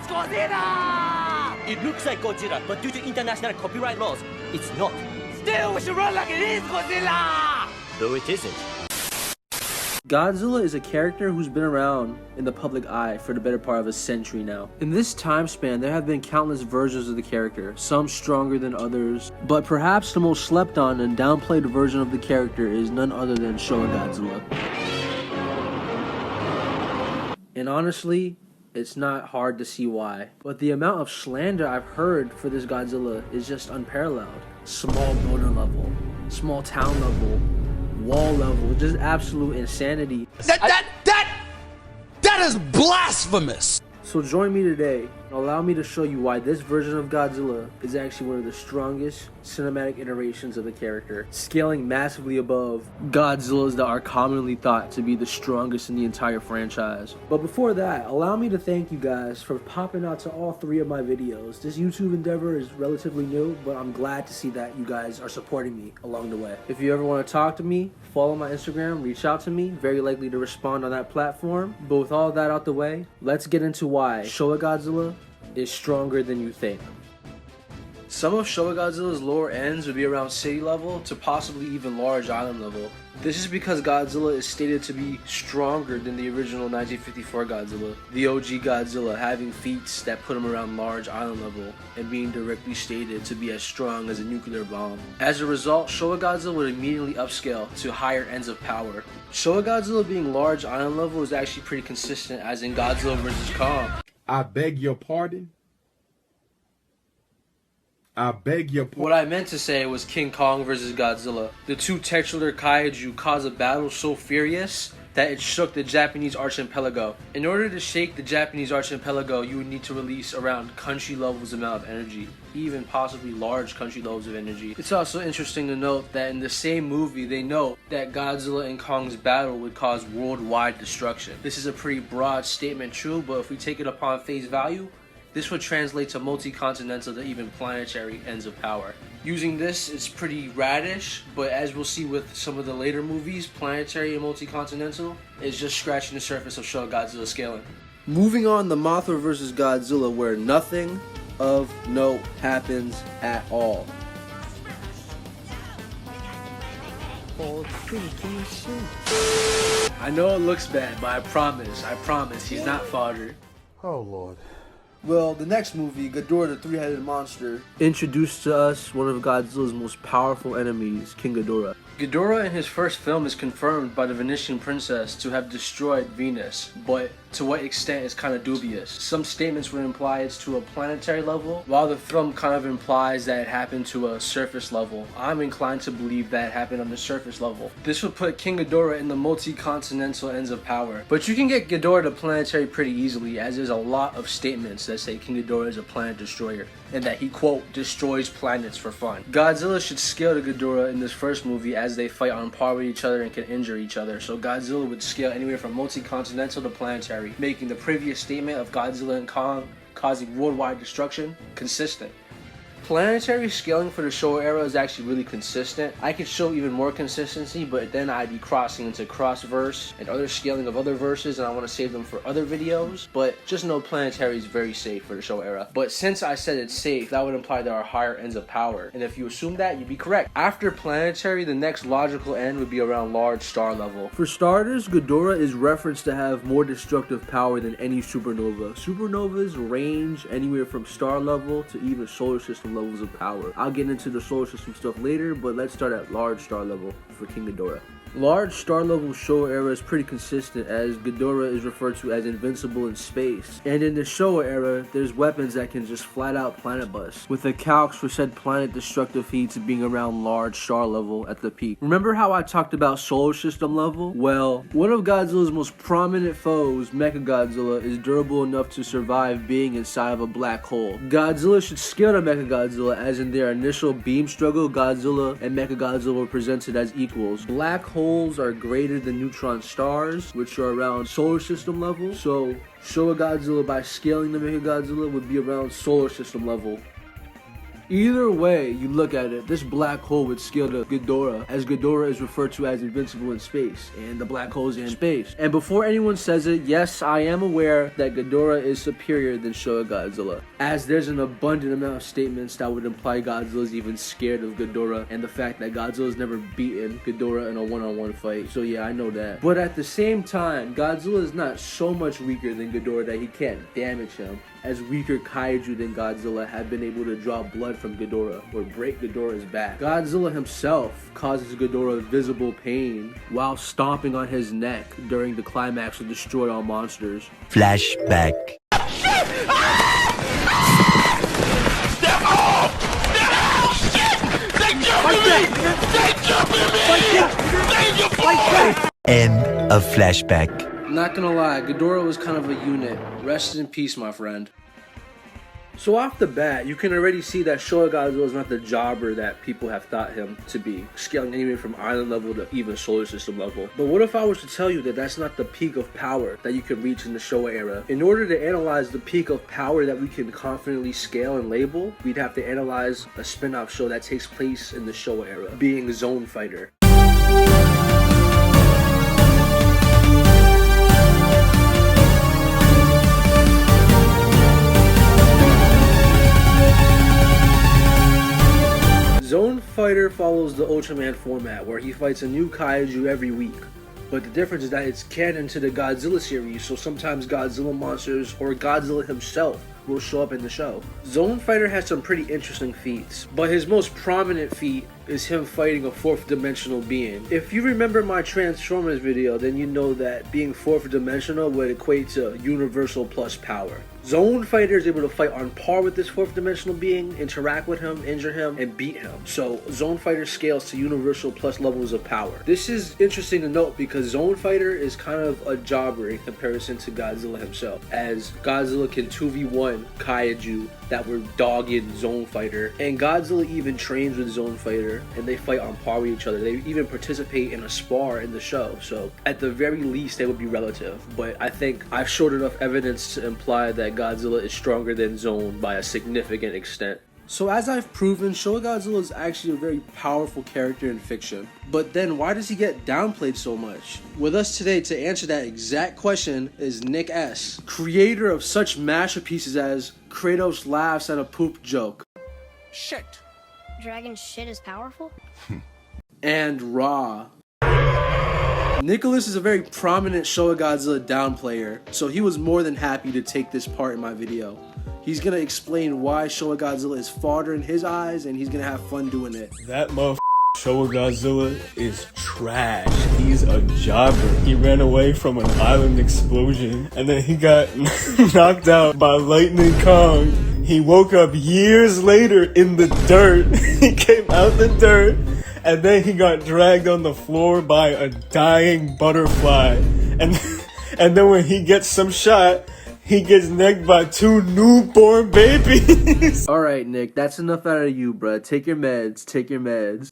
It's Godzilla! It looks like Godzilla, but due to international copyright laws, it's not. Still, we should run like it is Godzilla! Though it isn't. Godzilla is a character who's been around in the public eye for the better part of a century now. In this time span, there have been countless versions of the character, some stronger than others, but perhaps the most slept on and downplayed version of the character is none other than Showa Godzilla. And honestly, it's not hard to see why. But the amount of slander I've heard for this Godzilla is just unparalleled. Small building level, small town level, wall level, just absolute insanity. That is blasphemous! So join me today and allow me to show you why this version of Godzilla is actually one of the strongest cinematic iterations of the character, scaling massively above Godzillas that are commonly thought to be the strongest in the entire franchise. But before that, allow me to thank you guys for popping out to all 3 of my videos. This YouTube endeavor is relatively new, but I'm glad to see that you guys are supporting me along the way. If you ever want to talk to me, follow my Instagram, reach out to me, very likely to respond on that platform. But with all that out the way, let's get into why Showa Godzilla is stronger than you think. Some of Showa Godzilla's lower ends would be around city level to possibly even large island level. This is because Godzilla is stated to be stronger than the original 1954 Godzilla, the OG Godzilla, having feats that put him around large island level and being directly stated to be as strong as a nuclear bomb. As a result, Showa Godzilla would immediately upscale to higher ends of power. Showa Godzilla being large island level is actually pretty consistent, as in Godzilla vs. Kong. I beg your pardon? I beg your pardon. What I meant to say was King Kong versus Godzilla. The two titular kaiju caused a battle so furious that it shook the Japanese archipelago. In order to shake the Japanese archipelago, you would need to release around country levels amount of energy, even possibly large country levels of energy. It's also interesting to note that in the same movie, they note that Godzilla and Kong's battle would cause worldwide destruction. This is a pretty broad statement, true, but if we take it upon face value, this would translate to multi-continental to even planetary ends of power. Using this, it's pretty radish, but as we'll see with some of the later movies, planetary and multi-continental is just scratching the surface of Showa Godzilla scaling. Moving on to Mothra vs. Godzilla, where nothing of note happens at all. I know it looks bad, but I promise, he's not fodder. Oh, Lord. Well, the next movie, Ghidorah the Three-Headed Monster, introduced to us one of Godzilla's most powerful enemies, King Ghidorah. Ghidorah in his first film is confirmed by the Venetian princess to have destroyed Venus, but to what extent is kind of dubious. Some statements would imply it's to a planetary level, while the film kind of implies that it happened to a surface level. I'm inclined to believe that it happened on the surface level. This would put King Ghidorah in the multi-continental ends of power. But you can get Ghidorah to planetary pretty easily, as there's a lot of statements that say King Ghidorah is a planet destroyer, and that he, quote, destroys planets for fun. Godzilla should scale to Ghidorah in this first movie as they fight on par with each other and can injure each other, so Godzilla would scale anywhere from multi-continental to planetary, making the previous statement of Godzilla and Kong causing worldwide destruction consistent. Planetary scaling for the Showa era is actually really consistent. I could show even more consistency, but then I'd be crossing into cross-verse and other scaling of other verses, and I want to save them for other videos. But just know Planetary is very safe for the Showa era. But since I said it's safe, that would imply there are higher ends of power. And if you assume that, you'd be correct. After Planetary, the next logical end would be around large star level. For starters, Ghidorah is referenced to have more destructive power than any supernova. Supernovas range anywhere from star level to even solar system levels of power. I'll get into the solar system stuff later, but let's start at large star level for King Ghidorah. Large star level Showa era is pretty consistent, as Ghidorah is referred to as invincible in space. And in the Showa era, there's weapons that can just flat out planet bust, with the calcs for said planet destructive feats being around large star level at the peak. Remember how I talked about solar system level? Well, one of Godzilla's most prominent foes, Mechagodzilla, is durable enough to survive being inside of a black hole. Godzilla should scale to Mechagodzilla, as in their initial beam struggle, Godzilla and Mechagodzilla were presented as equals. Black holes are greater than neutron stars, which are around solar system level, so Showa Godzilla, by scaling the Mechagodzilla, would be around solar system level. Either way you look at it, this black hole would scale to Ghidorah, as Ghidorah is referred to as invincible in space, and the black hole is in space. And before anyone says it, yes, I am aware that Ghidorah is superior than Showa Godzilla, as there's an abundant amount of statements that would imply Godzilla is even scared of Ghidorah, and the fact that Godzilla's never beaten Ghidorah in a one-on-one fight. So yeah, I know that. But at the same time, Godzilla is not so much weaker than Ghidorah that he can't damage him, as weaker kaiju than Godzilla have been able to draw blood from Ghidorah or break Ghidorah's back. Godzilla himself causes Ghidorah visible pain while stomping on his neck during the climax of Destroy All Monsters. Flashback. End of flashback. Not gonna lie, Ghidorah was kind of a unit. Rest in peace, my friend. So off the bat, you can already see that Showa Godzilla is not the jobber that people have thought him to be, scaling anywhere from island level to even solar system level. But what if I was to tell you that that's not the peak of power that you can reach in the Showa era? In order to analyze the peak of power that we can confidently scale and label, we'd have to analyze a spin-off show that takes place in the Showa era, being Zone Fighter. Zone Fighter follows the Ultraman format, where he fights a new kaiju every week. But the difference is that it's canon to the Godzilla series, so sometimes Godzilla monsters or Godzilla himself will show up in the show. Zone Fighter has some pretty interesting feats, but his most prominent feat is him fighting a fourth dimensional being. If you remember my Transformers video, then you know that being fourth dimensional would equate to universal plus power. Zone Fighter is able to fight on par with this fourth dimensional being, interact with him, injure him, and beat him. So Zone Fighter scales to universal plus levels of power. This is interesting to note because Zone Fighter is kind of a jobber in comparison to Godzilla himself, as Godzilla can 2v1 kaiju that were dogging Zone Fighter, and Godzilla even trains with Zone Fighter and they fight on par with each other. They even participate in a spar in the show, so at the very least they would be relative. But I think I've showed enough evidence to imply that Godzilla is stronger than Zone by a significant extent. So as I've proven, Showa Godzilla is actually a very powerful character in fiction. But then why does he get downplayed so much? With us today to answer that exact question is Nick S., creator of such masterpieces as Kratos Laughs at a Poop Joke. Shit. Dragon shit is powerful? And Raw. Nicholas is a very prominent Showa Godzilla downplayer, so he was more than happy to take this part in my video. He's gonna explain why Showa Godzilla is fodder in his eyes, and he's gonna have fun doing it. That motherfucker Showa Godzilla is trash. He's a jobber. He ran away from an island explosion, and then he got knocked out by Lightning Kong. He woke up years later in the dirt. He came out the dirt, and then he got dragged on the floor by a dying butterfly. And then when he gets some shot, he gets necked by 2 newborn babies. Alright, Nick, that's enough out of you, bruh. Take your meds, take your meds.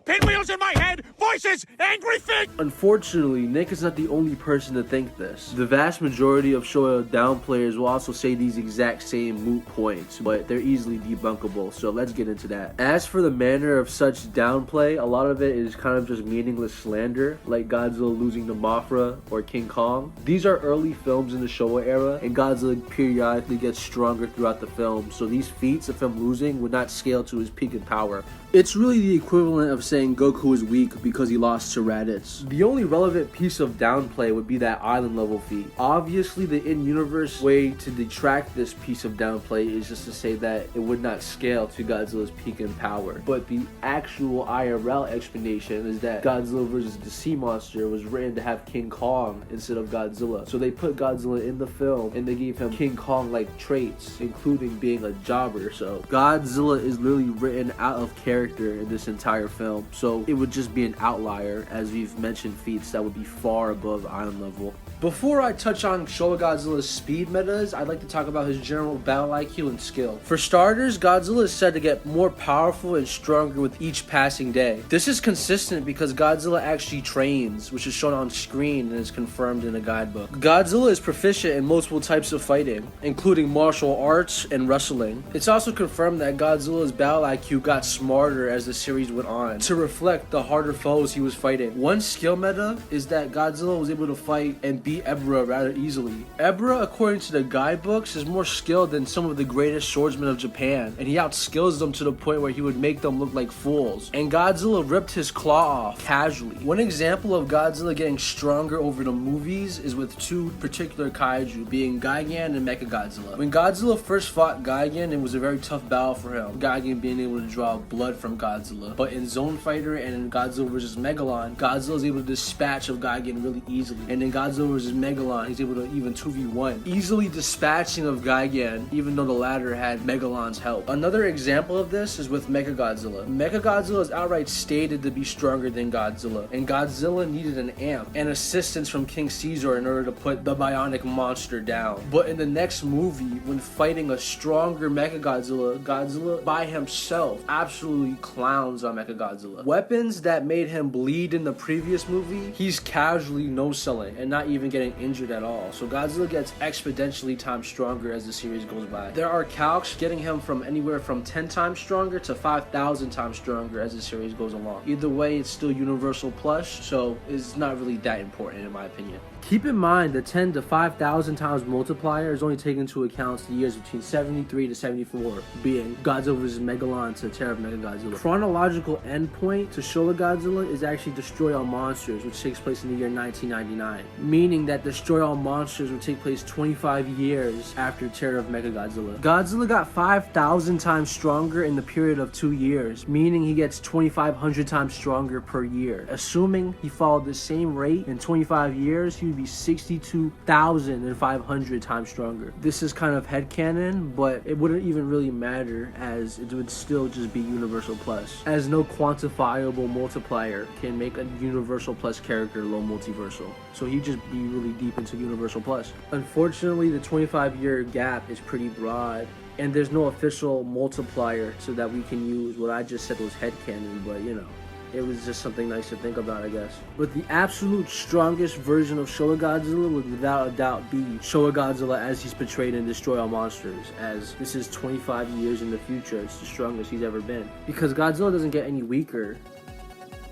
Pinwheels in my head, voices, angry thing. Unfortunately, Nick is not the only person to think this. The vast majority of Showa downplayers will also say these exact same moot points, but they're easily debunkable, so let's get into that. As for the manner of such downplay, a lot of it is kind of just meaningless slander, like Godzilla losing to Mothra or King Kong. These are early films in the Showa era, and Godzilla periodically gets stronger throughout the film, so these feats of him losing would not scale to his peak in power. It's really the equivalent of saying Goku is weak because he lost to Raditz. The only relevant piece of downplay would be that island level feat. Obviously, the in-universe way to detract this piece of downplay is just to say that it would not scale to Godzilla's peak in power. But the actual IRL explanation is that Godzilla vs. the Sea Monster was written to have King Kong instead of Godzilla. So they put Godzilla in the film and they gave him King Kong-like traits, including being a jobber. So Godzilla is literally written out of character in this entire film, so it would just be an outlier, as we've mentioned feats that would be far above island level. Before I touch on Showa Godzilla's speed metas, I'd like to talk about his general battle IQ and skill. For starters, Godzilla is said to get more powerful and stronger with each passing day. This is consistent because Godzilla actually trains, which is shown on screen and is confirmed in a guidebook. Godzilla is proficient in multiple types of fighting, including martial arts and wrestling. It's also confirmed that Godzilla's battle IQ got smarter as the series went on, to reflect the harder foes he was fighting. One skill meta is that Godzilla was able to fight and beat Ebra rather easily. Ebra, according to the guidebooks, is more skilled than some of the greatest swordsmen of Japan, and he outskills them to the point where he would make them look like fools. And Godzilla ripped his claw off casually. One example of Godzilla getting stronger over the movies is with two particular kaiju, being Gigan and Mechagodzilla. When Godzilla first fought Gigan, it was a very tough battle for him, Gigan being able to draw blood from Godzilla. But in Zone Fighter and in Godzilla vs. Megalon, Godzilla is able to dispatch of Gigan really easily. And in Godzilla vs. Megalon, he's able to even 2v1, easily dispatching of Gigan, even though the latter had Megalon's help. Another example of this is with Mechagodzilla. Mechagodzilla is outright stated to be stronger than Godzilla, and Godzilla needed an amp and assistance from King Caesar in order to put the bionic monster down. But in the next movie, when fighting a stronger Mechagodzilla, Godzilla by himself absolutely clowns on Mechagodzilla. Weapons that made him bleed in the previous movie, he's casually no-selling and not even getting injured at all. So Godzilla gets exponentially times stronger as the series goes by. There are calcs getting him from anywhere from 10 times stronger to 5,000 times stronger as the series goes along. Either way, it's still Universal Plus, so it's not really that important in my opinion. Keep in mind the 10 to 5,000 times multiplier is only taking into account the years between 73 to 74, being Godzilla vs. Megalon to Terror of Mechagodzilla. Chronological endpoint to Showa Godzilla is actually Destroy All Monsters, which takes place in the year 1999, meaning that Destroy All Monsters would take place 25 years after Terror of Mechagodzilla. Godzilla got 5,000 times stronger in the period of 2 years, meaning he gets 2,500 times stronger per year. Assuming he followed the same rate in 25 years, he would be 62,500 times stronger. This is kind of headcanon, but it wouldn't even really matter as it would still just be Universal Plus, as no quantifiable multiplier can make a Universal Plus character low multiversal. So he'd just be really deep into Universal Plus. Unfortunately, the 25-year gap is pretty broad, and there's no official multiplier so that we can use what I just said was headcanon, but you know, it was just something nice to think about, I guess. But the absolute strongest version of Showa Godzilla would without a doubt be Showa Godzilla as he's portrayed in Destroy All Monsters, as this is 25 years in the future. It's the strongest he's ever been. Because Godzilla doesn't get any weaker.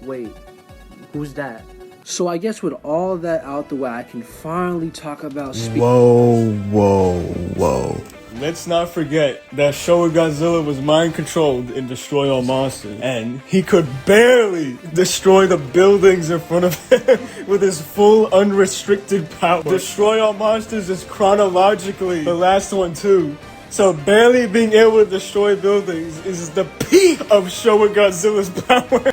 Wait, who's that? So I guess with all that out the way, I can finally talk about speed. Whoa. Let's not forget that Showa Godzilla was mind-controlled in Destroy All Monsters, and he could barely destroy the buildings in front of him with his full unrestricted power. Destroy All Monsters is chronologically the last one too. So barely being able to destroy buildings is the peak of Showa Godzilla's power.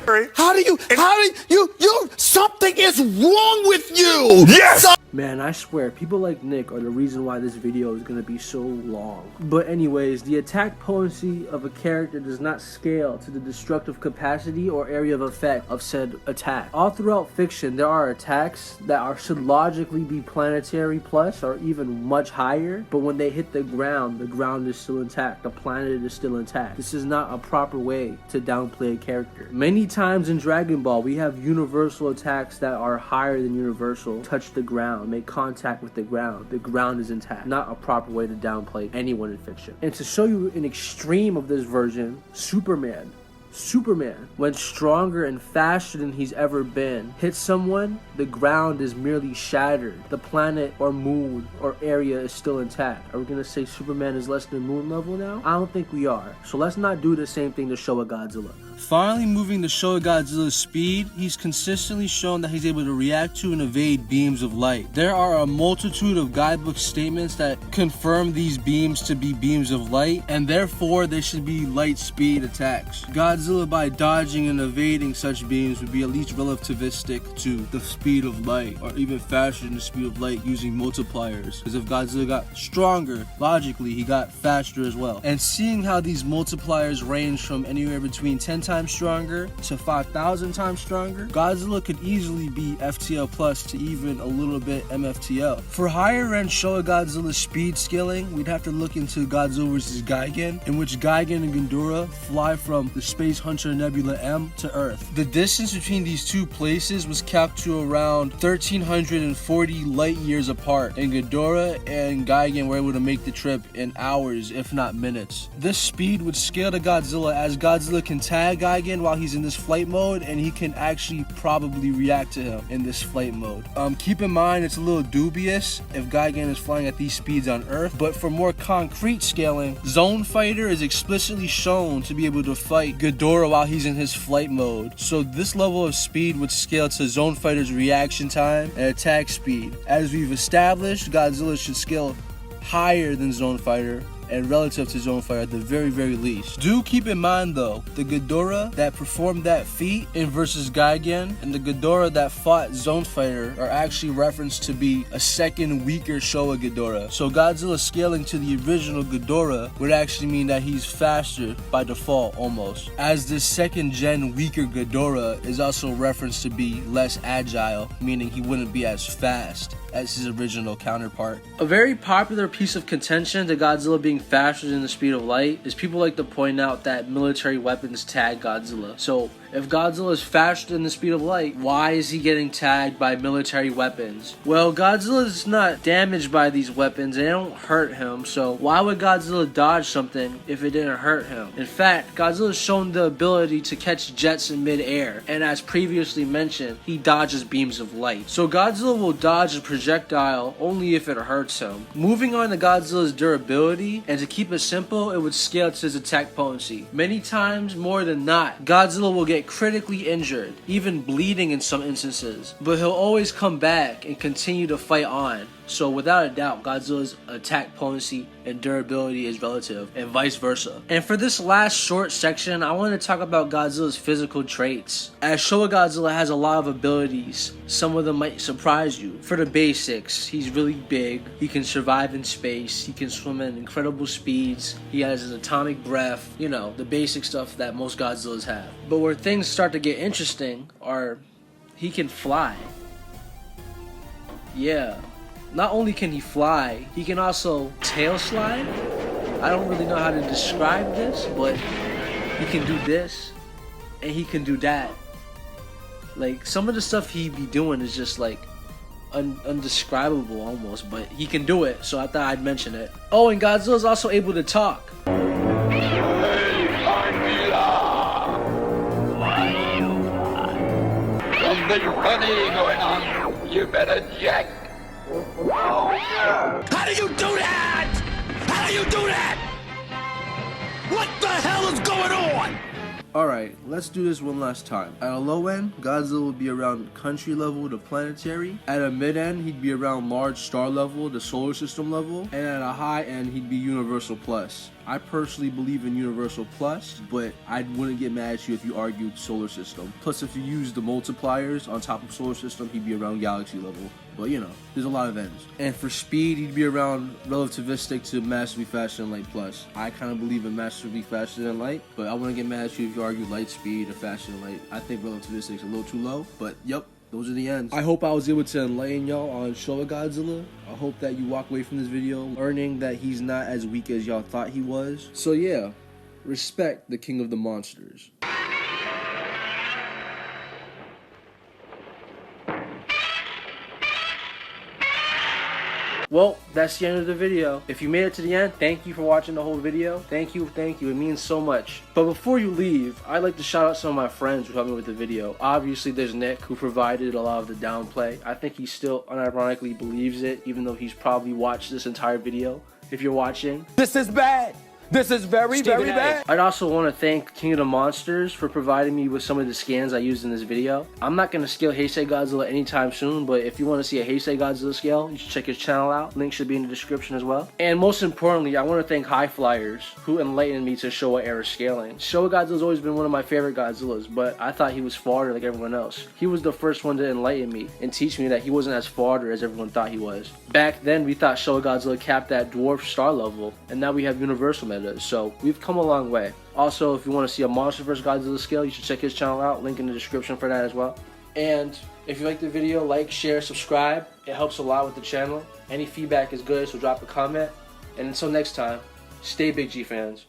Something is wrong with you! Yes! Man, I swear, people like Nick are the reason why this video is going to be so long. But anyways, the attack potency of a character does not scale to the destructive capacity or area of effect of said attack. All throughout fiction, there are attacks that should logically be planetary plus or even much higher, but when they hit the ground is still intact, the planet is still intact. This is not a proper way to downplay a character. Many times in Dragon Ball, we have universal attacks that are higher than universal, touch the ground, make contact with the ground is intact. Not a proper way to downplay anyone in fiction. And to show you an extreme of this version, Superman, when stronger and faster than he's ever been, hits someone, the ground is merely shattered. The planet or moon or area is still intact. Are we gonna say Superman is less than moon level now? I don't think we are. So let's not do the same thing to Showa Godzilla. Finally moving to Showa Godzilla's speed, he's consistently shown that he's able to react to and evade beams of light. There are a multitude of guidebook statements that confirm these beams to be beams of light, and therefore they should be light speed attacks. Godzilla, by dodging and evading such beams, would be at least relativistic to the speed of light, or even faster than the speed of light using multipliers. Because if Godzilla got stronger, logically he got faster as well. And seeing how these multipliers range from anywhere between 10 times stronger to 5,000 times stronger, Godzilla could easily be FTL plus to even a little bit MFTL. For higher end Showa Godzilla speed scaling, we'd have to look into Godzilla vs. Gigan, in which Gigan and Ghidorah fly from the Space Hunter Nebula M to Earth. The distance between these two places was capped to around 1,340 light years apart, and Ghidorah and Gigan were able to make the trip in hours, if not minutes. This speed would scale to Godzilla, as Godzilla can tag Gigan while he's in this flight mode, and he can actually probably react to him in this flight mode. Keep in mind, it's a little dubious if Gigan is flying at these speeds on Earth, but for more concrete scaling, Zone Fighter is explicitly shown to be able to fight Ghidorah while he's in his flight mode. So this level of speed would scale to Zone Fighter's reaction time and attack speed. As we've established, Godzilla should scale higher than Zone Fighter and relative to Zone Fighter at the very least. Do keep in mind though, the Ghidorah that performed that feat in versus Gigan and the Ghidorah that fought Zone Fighter are actually referenced to be a second weaker Showa Ghidorah. So Godzilla scaling to the original Ghidorah would actually mean that he's faster by default almost, as this second gen weaker Ghidorah is also referenced to be less agile, meaning he wouldn't be as fast as his original counterpart. A very popular piece of contention to Godzilla being faster than the speed of light is people like to point out that military weapons tag Godzilla. So if Godzilla is faster than the speed of light, why is he getting tagged by military weapons? Well, Godzilla is not damaged by these weapons, they don't hurt him, so why would Godzilla dodge something if it didn't hurt him? In fact, Godzilla has shown the ability to catch jets in mid-air, and as previously mentioned, he dodges beams of light. So Godzilla will dodge a projectile only if it hurts him. Moving on to Godzilla's durability, and to keep it simple, it would scale to his attack potency. Many times more than not, Godzilla will get critically injured, even bleeding in some instances, but he'll always come back and continue to fight on. So without a doubt, Godzilla's attack potency and durability is relative, and vice versa. And for this last short section, I want to talk about Godzilla's physical traits. As Showa Godzilla has a lot of abilities, some of them might surprise you. For the basics, he's really big, he can survive in space, he can swim at incredible speeds, he has his atomic breath, you know, the basic stuff that most Godzillas have. But where things start to get interesting are, he can fly. Yeah. Not only can he fly, he can also tail slide. I don't really know how to describe this, but he can do this, and he can do that. Like, some of the stuff he be doing is just like undescribable almost, but he can do it, so I thought I'd mention it. Oh, and Godzilla's also able to talk. Something funny going on. You better check. How do you do that? How do you do that? What the hell is going on? Alright, let's do this one last time. At a low end, Godzilla would be around country level to planetary. At a mid end, he'd be around large star level to solar system level. And at a high end, he'd be universal plus. I personally believe in universal plus, but I wouldn't get mad at you if you argued solar system. Plus, if you use the multipliers on top of solar system, he'd be around galaxy level. But you know, there's a lot of ends. And for speed, he'd be around relativistic to massively faster than light plus. I kind of believe in massively faster than light, but I wouldn't get mad at you if you argue light speed or faster than light. I think relativistic is a little too low, but yep. Those are the ends. I hope I was able to enlighten y'all on Showa Godzilla. I hope that you walk away from this video learning that he's not as weak as y'all thought he was. So yeah, respect the king of the monsters. Well, that's the end of the video. If you made it to the end, thank you for watching the whole video. Thank you, it means so much. But before you leave, I'd like to shout out some of my friends who helped me with the video. Obviously, there's Nick, who provided a lot of the downplay. I think he still unironically believes it, even though he's probably watched this entire video. If you're watching, This is bad. This is very bad. I'd also want to thank King of the Monsters for providing me with some of the scans I used in this video. I'm not going to scale Heisei Godzilla anytime soon, but if you want to see a Heisei Godzilla scale, you should check his channel out. Link should be in the description as well. And most importantly, I want to thank High Flyers, who enlightened me to Showa era scaling. Showa Godzilla's always been one of my favorite Godzillas, but I thought he was farther like everyone else. He was the first one to enlighten me and teach me that he wasn't as farther as everyone thought he was. Back then, we thought Showa Godzilla capped at dwarf star level, and now we have universal metas, so we've come a long way. Also, if you want to see a Monster vs. Godzilla scale, you should check his channel out. Link in the description for that as well. And if you like the video, like, share, subscribe. It helps a lot with the channel. Any feedback is good, so drop a comment. And until next time, stay Big G fans.